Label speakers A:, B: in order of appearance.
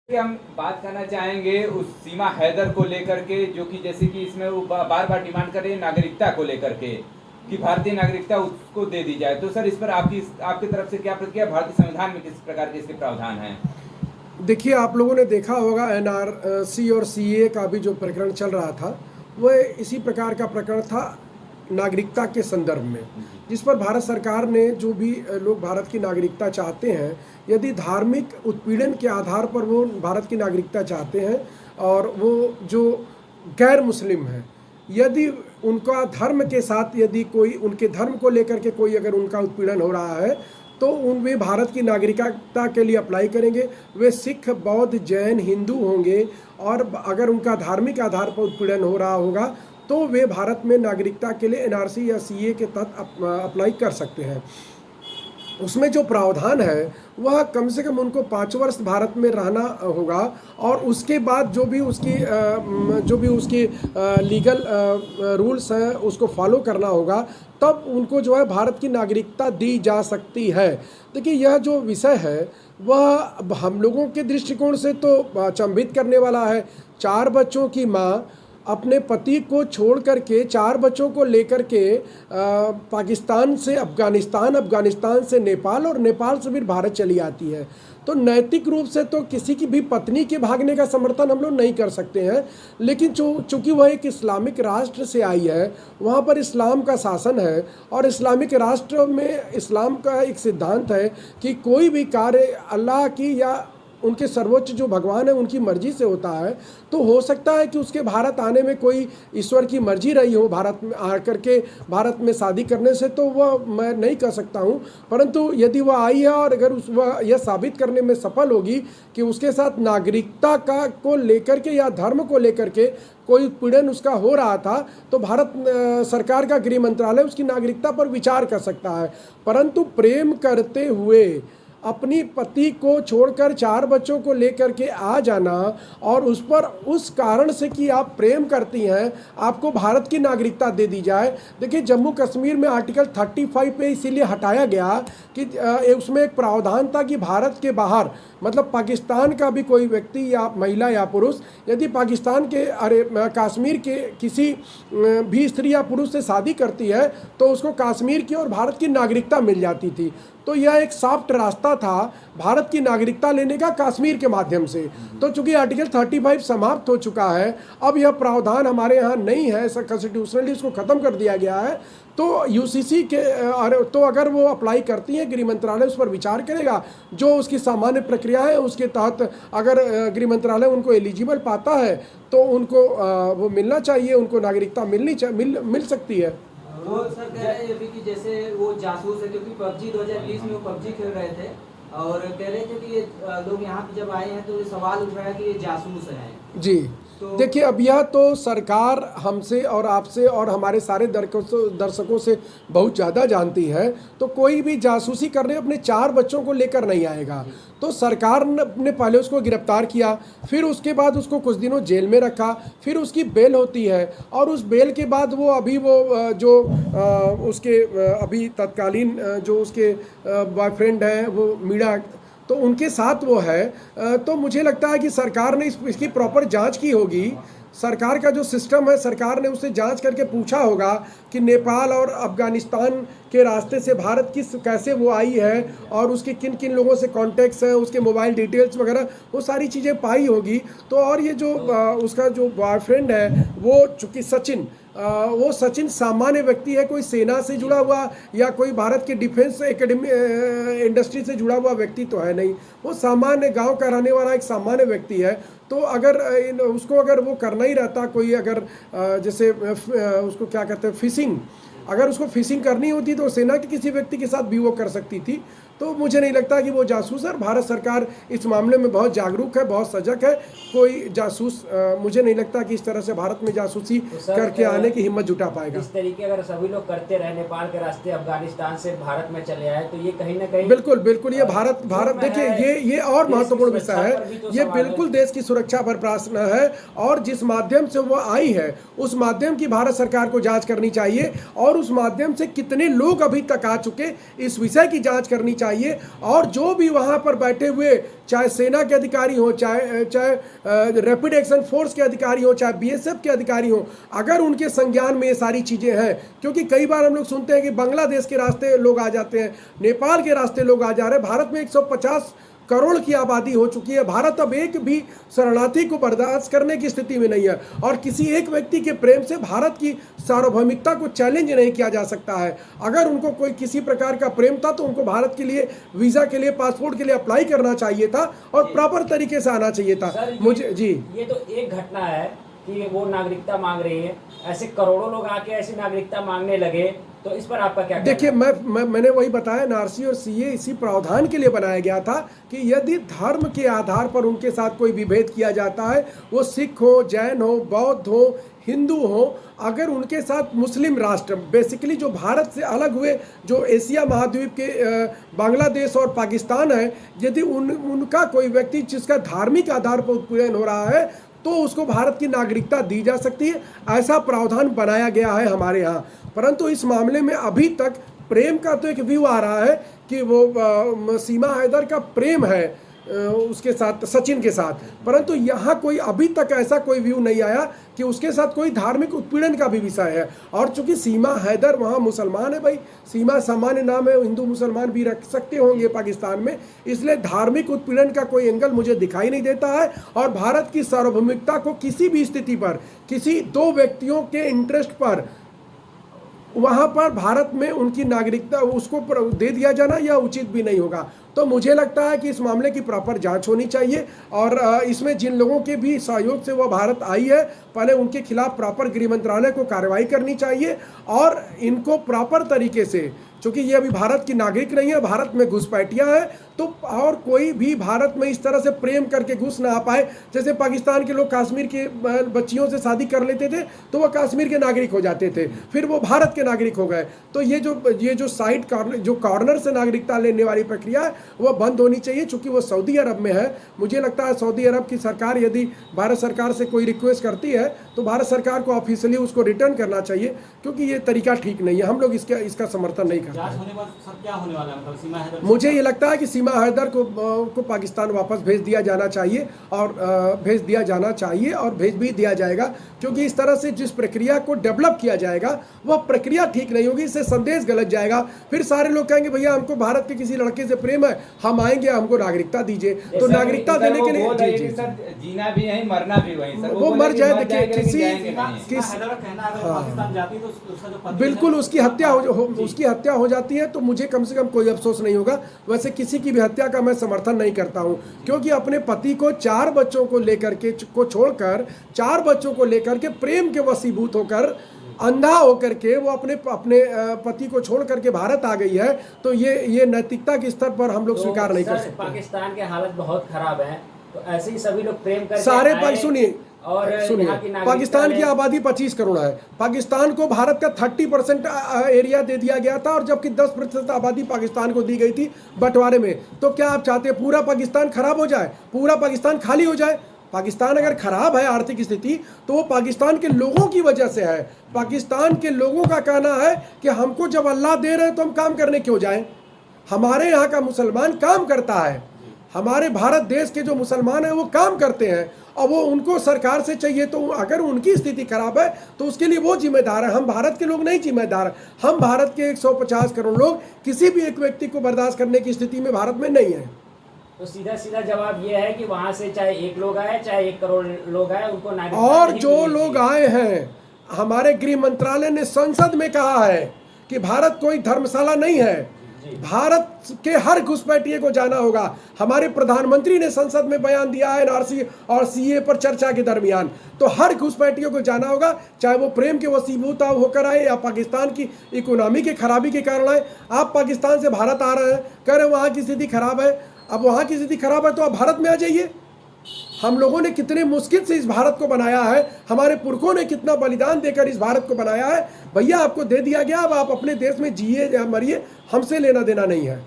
A: कि हम बात करना चाहेंगे उस सीमा हैदर को लेकर के, जो कि जैसे कि इसमें वो बार बार डिमांड कर रही है नागरिकता को लेकर के कि भारतीय नागरिकता उसको दे दी जाए। तो सर इस पर आपकी तरफ से क्या प्रतिक्रिया, भारतीय संविधान में किस प्रकार के इसके प्रावधान हैं?
B: देखिए, आप लोगों ने देखा होगा एनआरसी और सीए का भी जो प्रकरण चल रहा था वह इसी प्रकार का प्रकरण था नागरिकता के संदर्भ में, जिस पर भारत सरकार ने जो भी लोग भारत की नागरिकता चाहते हैं, यदि धार्मिक उत्पीड़न के आधार पर वो भारत की नागरिकता चाहते हैं और वो जो गैर मुस्लिम हैं, यदि उनका धर्म के साथ यदि कोई उनके धर्म को लेकर के कोई अगर उनका उत्पीड़न हो रहा है तो वे भारत की नागरिकता के लिए अप्लाई करेंगे। वे सिख, बौद्ध, जैन, हिंदू होंगे और अगर उनका धार्मिक आधार पर उत्पीड़न हो रहा होगा तो वे भारत में नागरिकता के लिए एनआरसी या सीए के तहत अप्लाई कर सकते हैं। उसमें जो प्रावधान है वह कम से कम उनको 5 वर्ष भारत में रहना होगा और उसके बाद जो भी उसकी लीगल रूल्स हैं उसको फॉलो करना होगा, तब उनको जो है भारत की नागरिकता दी जा सकती है। देखिए, यह जो विषय है वह हम लोगों के दृष्टिकोण से तो अचंभित करने वाला है। 4 बच्चों की माँ अपने पति को छोड़ करके 4 बच्चों को लेकर के पाकिस्तान से अफ़गानिस्तान, अफ़गानिस्तान से नेपाल और नेपाल से फिर भारत चली आती है, तो नैतिक रूप से तो किसी की भी पत्नी के भागने का समर्थन हम लोग नहीं कर सकते हैं। लेकिन चूँकि वह एक इस्लामिक राष्ट्र से आई है, वहाँ पर इस्लाम का शासन है और इस्लामिक राष्ट्र में इस्लाम का एक सिद्धांत है कि कोई भी कार्य अल्लाह की या उनके सर्वोच्च जो भगवान है उनकी मर्जी से होता है। तो हो सकता है कि उसके भारत आने में कोई ईश्वर की मर्जी रही हो भारत में आकर के भारत में शादी करने से, तो वह मैं नहीं कह सकता हूँ। परंतु यदि वह आई है और अगर वह यह साबित करने में सफल होगी कि उसके साथ नागरिकता को लेकर के या धर्म को लेकर के कोई उत्पीड़न उसका हो रहा था, तो भारत सरकार का गृह मंत्रालय उसकी नागरिकता पर विचार कर सकता है। परंतु प्रेम करते हुए अपनी पति को छोड़कर 4 बच्चों को लेकर के आ जाना और उस पर उस कारण से कि आप प्रेम करती हैं आपको भारत की नागरिकता दे दी जाए। देखिए, जम्मू कश्मीर में आर्टिकल 35 पे इसीलिए हटाया गया कि उसमें एक प्रावधान था कि भारत के बाहर मतलब पाकिस्तान का भी कोई व्यक्ति या महिला या पुरुष यदि पाकिस्तान के कश्मीर के किसी भी स्त्री या पुरुष से शादी करती है तो उसको कश्मीर की और भारत की नागरिकता मिल जाती थी। तो यह एक सॉफ्ट रास्ता था भारत की नागरिकता लेने का कश्मीर के माध्यम से। तो चूंकि आर्टिकल 35 समाप्त हो चुका है, अब यह प्रावधान हमारे यहाँ नहीं है, कॉन्स्टिट्यूशनली इसको ख़त्म कर दिया गया है। तो यूसीसी के तो अगर वो अप्लाई करती हैं, गृह मंत्रालय उस पर विचार करेगा। जो उसकी सामान्य प्रक्रिया है उसके तहत अगर गृह मंत्रालय उनको एलिजिबल पाता है तो उनको वो मिलना चाहिए, उनको नागरिकता मिल सकती है।
C: वो सर कह रहे हैं कि जैसे वो जासूस है, क्योंकि पबजी 2020 में वो पबजी खेल रहे थे और कह रहे थे कि ये लोग यहाँ पे जब आए हैं तो ये सवाल उठ रहा है कि ये जासूस हैं।
B: जी, देखिए, अब यह तो सरकार हमसे और आपसे और हमारे सारे दर्शकों से बहुत ज़्यादा जानती है। तो कोई भी जासूसी करने अपने 4 बच्चों को लेकर नहीं आएगा। तो सरकार ने पहले उसको गिरफ्तार किया, फिर उसके बाद उसको कुछ दिनों जेल में रखा, फिर उसकी बेल होती है और उस बेल के बाद वो अभी जो उसके अभी तत्कालीन जो उसके बॉयफ्रेंड हैं वो मीणा, तो उनके साथ वो है। तो मुझे लगता है कि सरकार ने इसकी प्रॉपर जांच की होगी। सरकार का जो सिस्टम है, सरकार ने उससे जांच करके पूछा होगा कि नेपाल और अफ़गानिस्तान के रास्ते से भारत कैसे वो आई है और उसके किन किन लोगों से कॉन्टैक्ट्स हैं, उसके मोबाइल डिटेल्स वगैरह वो सारी चीज़ें पाई होगी। तो और ये जो उसका जो बॉयफ्रेंड है वो चूँकि वो सचिन सामान्य व्यक्ति है, कोई सेना से जुड़ा हुआ या कोई भारत के डिफेंस एकेडमी इंडस्ट्री से जुड़ा हुआ व्यक्ति तो है नहीं। वो सामान्य गांव का रहने वाला एक सामान्य व्यक्ति है। तो अगर उसको अगर वो करना ही रहता कोई अगर जैसे उसको क्या कहते हैं फिशिंग, अगर उसको फिशिंग करनी होती तो सेना के किसी व्यक्ति के साथ भी वो कर सकती थी। तो मुझे नहीं लगता कि वो जासूस है। भारत सरकार इस मामले में बहुत जागरूक है, बहुत सजग है। कोई जासूस मुझे नहीं लगता कि इस तरह से भारत में जासूसी तो करके आने की हिम्मत जुटा पाएगा।
C: इस तरीके अगर सभी लोग करते रहे, नेपाल के रास्ते अफगानिस्तान से भारत में चले आए, तो ये कहीं ना कहीं
B: बिल्कुल ये भारत देखिए ये और महत्वपूर्ण विषय है। ये बिल्कुल देश की सुरक्षा पर प्रश्न है और जिस माध्यम से वो आई है उस माध्यम की भारत सरकार को जाँच करनी चाहिए और उस माध्यम से कितने लोग अभी तक आ चुके इस विषय की जाँच करनी चाहिए। चाहिए। और जो भी वहाँ पर बैठे हुए, चाहे सेना के अधिकारी हो, चाहे रैपिड एक्शन फोर्स के अधिकारी हो, चाहे बीएसएफ के अधिकारी हो, अगर उनके संज्ञान में ये सारी चीज़ें हैं, क्योंकि कई बार हम लोग सुनते हैं कि बांग्लादेश के रास्ते लोग आ जाते हैं, नेपाल के रास्ते लोग आ जा रहे हैं। भारत में 150 करोड़ की आबादी हो चुकी है। भारत अब एक भी शरणार्थी को बर्दाश्त करने की स्थिति में नहीं है, और किसी एक व्यक्ति के प्रेम से भारत की सार्वभौमिकता को चैलेंज नहीं किया जा सकता है। अगर उनको कोई किसी प्रकार का प्रेम था तो उनको भारत के लिए वीज़ा के लिए, पासपोर्ट के लिए अप्लाई करना चाहिए था और प्रॉपर तरीके से आना चाहिए था। मुझे जी,
D: ये तो एक घटना है कि वो नागरिकता मांग रही है, ऐसे करोड़ों लोग आके ऐसी नागरिकता मांगने लगे, तो इस पर आपका क्या कहना है?
B: देखिए, मैंने वही बताया, एनआरसी और सीए इसी प्रावधान के लिए बनाया गया था कि यदि धर्म के आधार पर उनके साथ कोई विभेद किया जाता है, वो सिख हो, जैन हो, बौद्ध हो, हिंदू हो, अगर उनके साथ मुस्लिम राष्ट्र, बेसिकली जो भारत से अलग हुए, जो एशिया महाद्वीप के बांग्लादेश और पाकिस्तान है, यदि उनका कोई व्यक्ति जिसका धार्मिक आधार पर उत्पीड़न हो रहा है तो उसको भारत की नागरिकता दी जा सकती है। ऐसा प्रावधान बनाया गया है हमारे यहाँ। परंतु इस मामले में अभी तक प्रेम का तो एक व्यू आ रहा है कि वो सीमा हैदर का प्रेम है उसके साथ, सचिन के साथ, परंतु यहाँ कोई अभी तक ऐसा कोई व्यू नहीं आया कि उसके साथ कोई धार्मिक उत्पीड़न का भी विषय है। और चूंकि सीमा हैदर वहाँ मुसलमान है, भाई सीमा सामान्य नाम है, हिंदू मुसलमान भी रख सकते होंगे पाकिस्तान में, इसलिए धार्मिक उत्पीड़न का कोई एंगल मुझे दिखाई नहीं देता है। और भारत की सार्वभौमिकता को किसी भी स्थिति पर, किसी दो व्यक्तियों के इंटरेस्ट पर, वहाँ पर भारत में उनकी नागरिकता उसको दे दिया जाना यह उचित भी नहीं होगा। तो मुझे लगता है कि इस मामले की प्रॉपर जांच होनी चाहिए, और इसमें जिन लोगों के भी सहयोग से वह भारत आई है, पहले उनके खिलाफ प्रॉपर गृह मंत्रालय को कार्रवाई करनी चाहिए और इनको प्रॉपर तरीके से, चूँकि ये अभी भारत की नागरिक नहीं है, भारत में घुसपैठिया है, तो और कोई भी भारत में इस तरह से प्रेम करके घुस ना आ पाए। जैसे पाकिस्तान के लोग कश्मीर के बच्चियों से शादी कर लेते थे तो वह कश्मीर के नागरिक हो जाते थे, फिर वो भारत के नागरिक हो गए। तो ये जो साइड कॉर्नर, जो कॉर्नर से नागरिकता लेने वाली प्रक्रिया है, वह बंद होनी चाहिए। चूँकि वो सऊदी अरब में है, मुझे लगता है सऊदी अरब की सरकार यदि भारत सरकार से कोई रिक्वेस्ट करती है तो भारत सरकार को ऑफिशियली उसको रिटर्न करना चाहिए, क्योंकि ये तरीका ठीक नहीं है। हम लोग इसका समर्थन नहीं करते।
E: क्या होने वाला है, मतलब सीमा हैदर?
B: मुझे ये लगता है कि सीमा हैदर को पाकिस्तान वापस भेज दिया जाना चाहिए, और भेज भी दिया जाएगा, क्योंकि इस तरह से जिस प्रक्रिया को डेवलप किया जाएगा वह प्रक्रिया ठीक नहीं होगी, इससे संदेश गलत जाएगा। फिर सारे लोग कहेंगे भैया हमको भारत के किसी लड़के से प्रेम है, हम आएंगे, हमको नागरिकता दीजिए। तो नागरिकता देने के लिए जी
A: सर, जीना भी यहीं, मरना भी वहीं सर।
B: वो मर जाए, देखिए बिल्कुल उसकी हत्या हो जाती है तो मुझे कम से कम कोई अफसोस नहीं होगा। वैसे किसी की भी हत्या का मैं समर्थन नहीं करता हूं, क्योंकि अपने पति को 4 बच्चों को लेकर के छोड़कर 4 बच्चों को लेकर के प्रेम के वशीभूत होकर, अंधा होकर के वो अपने पति को छोड़ करके भारत आ गई है, तो ये नैतिकता के स्तर पर हम लोग स्वीकार नहीं कर सकते।
D: पाकिस्तान के हालत बहुत खराब है, तो ऐसे ही सभी लोग प्रेम करके
B: सारे सुनिए,
D: सुनिए,
B: पाकिस्तान की आबादी 25 करोड़ है। पाकिस्तान को भारत का 30% एरिया दे दिया गया था, और जबकि 10% आबादी पाकिस्तान को दी गई थी बंटवारे में। तो क्या आप चाहते हैं पूरा पाकिस्तान खराब हो जाए, पूरा पाकिस्तान खाली हो जाए? पाकिस्तान अगर खराब है आर्थिक स्थिति तो वो पाकिस्तान के लोगों की वजह से है। पाकिस्तान के लोगों का कहना है कि हमको जब अल्लाह दे रहे हैं तो हम काम करने क्यों जाएं? हमारे यहाँ का मुसलमान काम करता है, हमारे भारत देश के जो मुसलमान हैं वो काम करते हैं, और वो उनको सरकार से चाहिए, तो अगर उनकी स्थिति खराब है तो उसके लिए वो जिम्मेदार है। हम भारत के लोग नहीं जिम्मेदार। हम भारत के 150 करोड़ लोग किसी भी एक व्यक्ति को बर्दाश्त करने की स्थिति में भारत में नहीं है।
D: तो सीधा जवाब ये है कि वहां से चाहे 1 लोग आए, चाहे 1 करोड़ लोग आए, उनको नागरिकता
B: और जो लोग आए हैं, हमारे गृह मंत्रालय ने संसद में कहा है कि भारत कोई धर्मशाला नहीं है, भारत के हर घुसपैठिए को जाना होगा। हमारे प्रधानमंत्री ने संसद में बयान दिया है एनआरसी और सीए पर चर्चा के दरमियान, तो हर घुसपैठियों को जाना होगा, चाहे वो प्रेम के वशीभूत होकर आए या पाकिस्तान की इकोनॉमी की खराबी के कारण आए। आप पाकिस्तान से भारत आ रहे हैं, कह रहे हैं वहाँ की स्थिति खराब है। अब वहाँ की स्थिति खराब है तो आप भारत में आ जाइए। हम लोगों ने कितने मुश्किल से इस भारत को बनाया है, हमारे पुरखों ने कितना बलिदान देकर इस भारत को बनाया है। भैया आपको दे दिया गया, अब आप अपने देश में जिए या मरिए, हमसे लेना देना नहीं है।